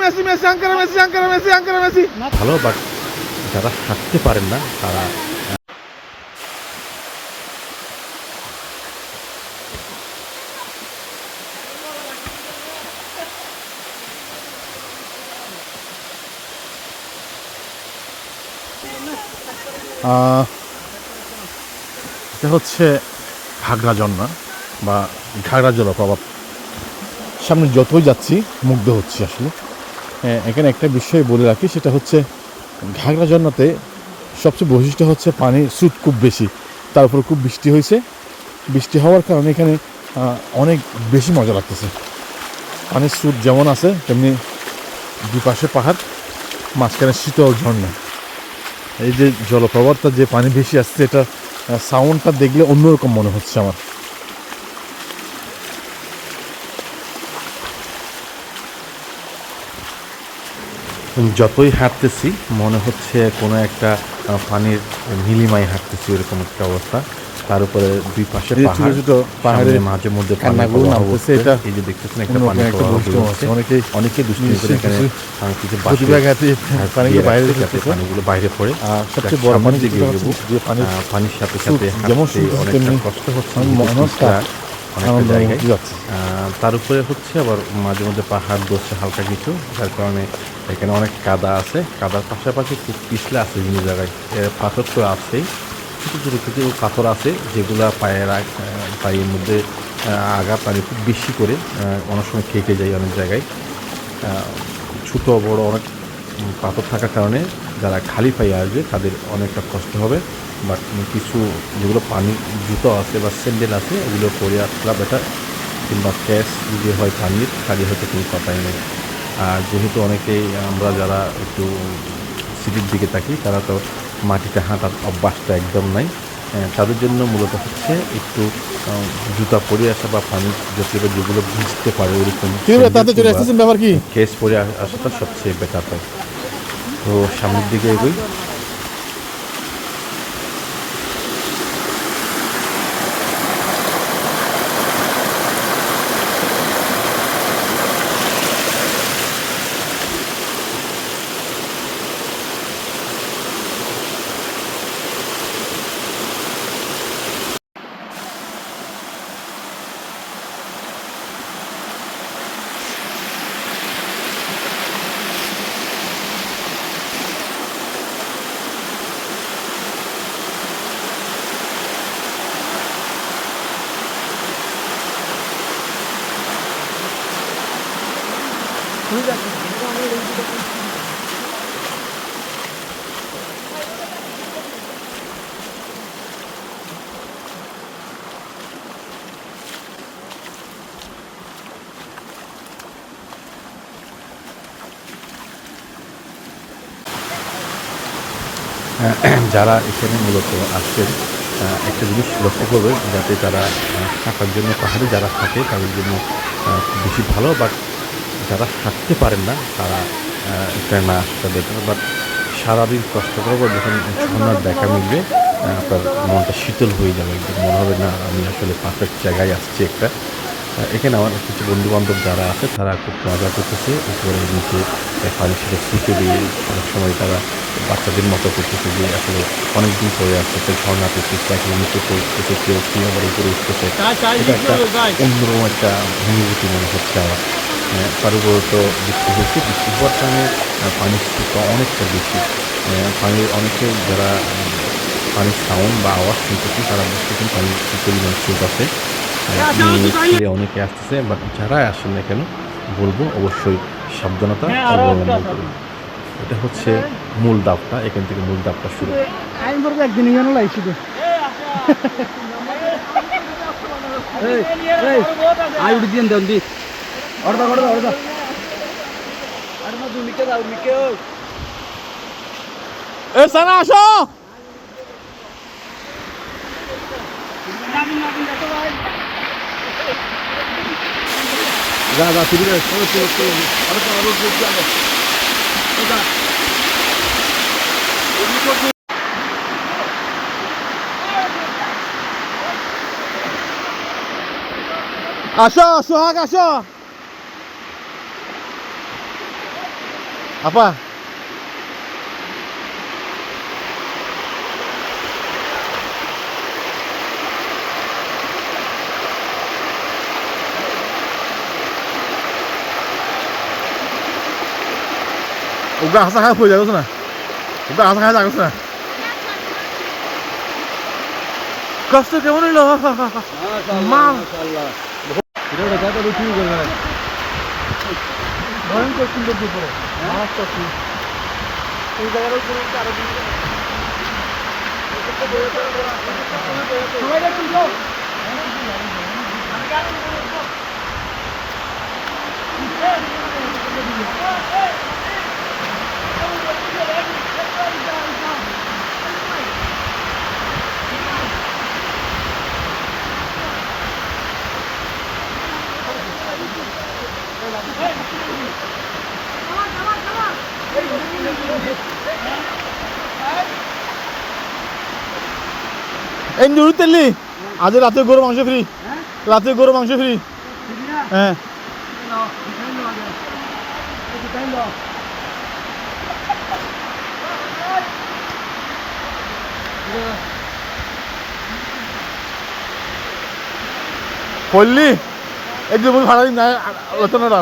Messi Messi Ankara Messi Ankara Messi Ankara Messi ভালো, but যারা হাঁটতে পারেন না তারা এটা হচ্ছে ঘাগড়া ঝর্ণা বা ঘাগড়া জলপ্রপাত। সামনে যতই যাচ্ছি মুগ্ধ হচ্ছি আসলে। এখানে একটা বিষয় বলে রাখি, সেটা হচ্ছে ঘাগড়া ঝর্ণাতে সবচেয়ে বৈশিষ্ট্য হচ্ছে পানির স্রোত খুব বেশি, তার উপর খুব বৃষ্টি হয়েছে। বৃষ্টি হওয়ার কারণে এখানে অনেক বেশি মজা লাগতেছে। পানির স্রোত যেমন আছে তেমনি দুপাশে পাহাড়, মাঝখানে শীতল ঝর্ণা। এই যে জলপ্রপাতটা যে পানি ভেসে আসছে, এটা সাউন্ডটা দেখলে অন্যরকম মনে হচ্ছে আমার। যতই হাঁটতেছি মনে হচ্ছে কোনো একটা পানির নীলিমায় হাঁটতেছি, এরকম একটা অবস্থা। তার উপরে দুই পাশে পাহাড়ের মাঝে মধ্যে পানিগুলো নামতেছে। এটা এই যে দেখতেছেন একটা পানি অনেকে দুষ্টি করে এখানে কিছু পানিগুলো বাইরে পড়ে। সবচেয়ে বড় পানি যে পানির সাথে সাথে যেমন অনেকটা কষ্ট হচ্ছে অনেকটা জায়গায়। তার উপরে হচ্ছে আবার মাঝে মধ্যে পাহাড় দোষে হালকা কিছু, যার কারণে এখানে অনেক কাদা আছে। কাদার পাশাপাশি খুব পিছলে আছে বিভিন্ন জায়গায়, পাথর তো আছেই, ছোটো ছোটো কিছু পাথর আছে যেগুলো পায়ের মধ্যে আঘাত পানি খুব বেশি করে অনেক সময় খেটে যায়। অনেক জায়গায় ছোটো বড় অনেক পাথর থাকার কারণে যারা খালি পায়ে আসবে তাদের অনেকটা কষ্ট হবে। বাট কিছু যেগুলো পানি জুতো আছে বা স্যান্ডেল আছে ওগুলো পরে আসলে বেটার, কিংবা ক্যাশ যদি হয় পানির তাহলে হয়তো কোনো কথাই নেই। আর যেহেতু অনেকেই আমরা যারা একটু সিটির দিকে থাকি তারা তো মাটিতে হাঁটার অভ্যাসটা একদম নাই, তাদের জন্য মূলত হচ্ছে একটু জুতা পরে আসা বা পানি জাতীয় যেগুলো ভিজতে পারে ওরকম কেস পরে আসাটা সবচেয়ে বেটার হয়। তো সামনের দিকে এগোই। যারা এখানে মূলত আসছেন একটা জিনিস লক্ষ্য করবে, যাতে তারা থাকার জন্য পাহাড়ে যারা থাকে তাদের জন্য খুব বেশি ভালো। বাট যারা হাঁটতে পারেন না তারা এখানে না আসতে বেটার। বাট সারাদিন কষ্ট করবো, যখন ঝর্ণার দেখা মিলবে আপনার মনটা শীতল হয়ে যাবে, একদম মনে হবে না আমি আসলে পারফেক্ট জায়গায় আসছি একটা। এখানে আমার কিছু বন্ধুবান্ধব যারা আছে তারা খুব মজা করতেছে, উপরে নিচে পানির সাথে ছুটে দিয়ে অনেক সময় তারা বাচ্চাদের মতো করতেছে যে আসলে অনেকদিন পরে আসতেছে ঝর্ণাতে কেউ নিচে পড়তেছে, কেউ আবার উপরে উঠতেছে। এটা একটা অন্যরকম একটা অনুভূতি মনে হচ্ছে আমার। তার উপরে তো বৃষ্টি হচ্ছে, বৃষ্টি হওয়ার কারণে পানির স্রোতটা অনেকটা বেশি। পানির অনেকে যারা পানির সাউন্ড বা আওয়াজ শুনতেছে তারা বুঝতেছেন পানির কী পরিমাণ স্রোত আছে। অনেকে আসতেছে, বাট যারা আসেন না কেন বলবো অবশ্যই সাবধানতা অবলম্বন করুন। এটা হচ্ছে মূল ডাবটা, এখান থেকে মূল ডাবটা শুরু। আসো যা যা ফিরে আসো সোহাগ আসো। আপা ওগা হাসা খারাপ হয়ে যাবে না, ওগা হাসা খারাপ যাবে না। কষ্ট কেমন হইলো? মা ভয়ঙ্কর সুন্দর দুপুরে এই জায়গাটাও এই নুরু তেলি আজ রাতে গরু মাংস ফ্রি, রাতে গরু মাংস ফ্রি। হ্যাঁ পড়লি একদিন ভাড়া দিন আলোচনাটা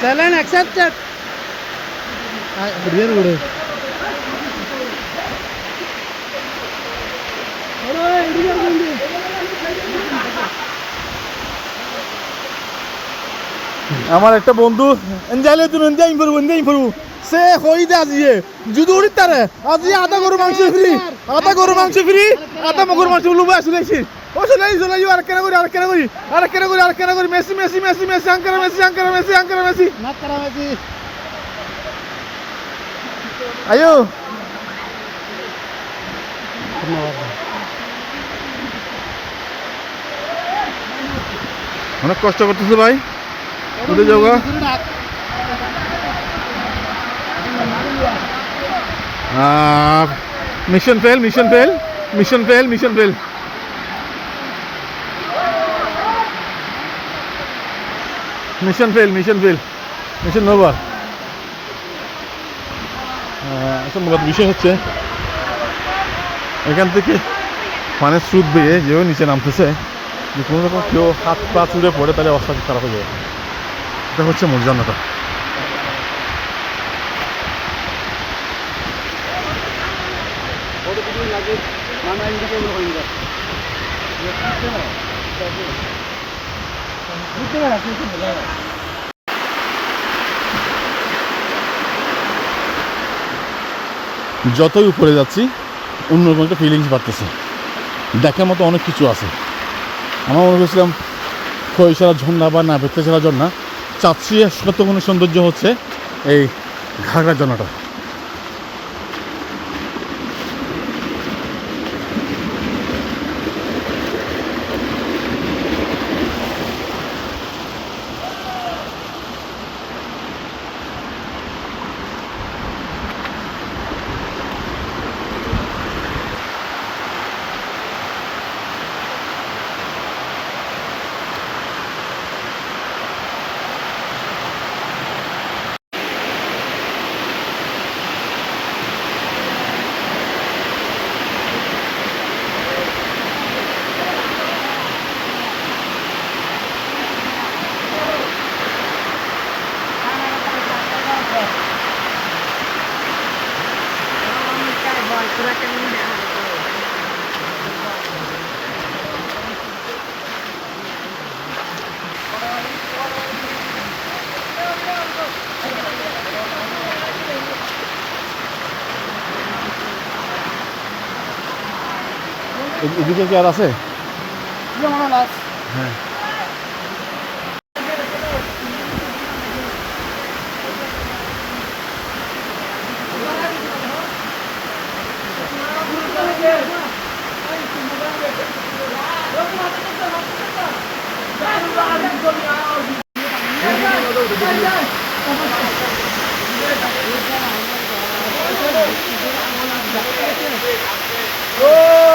Challenge accepted. Very good. আমার একটা বন্ধু এনজাইলে তুমি এনজাই করবো সে হই দে আজিয়ে যদি উড়ি তারে আজি আধা গরু মাংস ফ্রি, আধা গরু মাংস ফ্রি, আধা গরু মাংস লুবা আসলেছি ও চলাই আর কেন করি Messi Ankara Messi Not Karamati. আয়ো অনেক কষ্ট করতেছে ভাই, উঠে যাও গা। Mission fail mission over. আচ্ছা মূলত বিষয় হচ্ছে এখান থেকে পানের স্রোত বেয়ে যেও নিচে নামতেছে, যে কোনো রকম কেউ হাত পা চুড়ে পড়ে তাহলে অবস্থা খারাপ হয়ে যাবে। এটা হচ্ছে মূল জান্নাটা। যতই উপরে যাচ্ছি অন্যরকম একটা ফিলিংস বাড়তেছে, দেখার মতো অনেক কিছু আছে। আমার মনে করছিলাম খৈশালা ঝর্ণা বা না বেতে ছাড়া ঝর্ণা, চাচ্ছি কোনো সৌন্দর্য হচ্ছে এই ঘাগড়া ঝর্ণাটা। এদিকে কি আর আছে? হ্যাঁ Oh!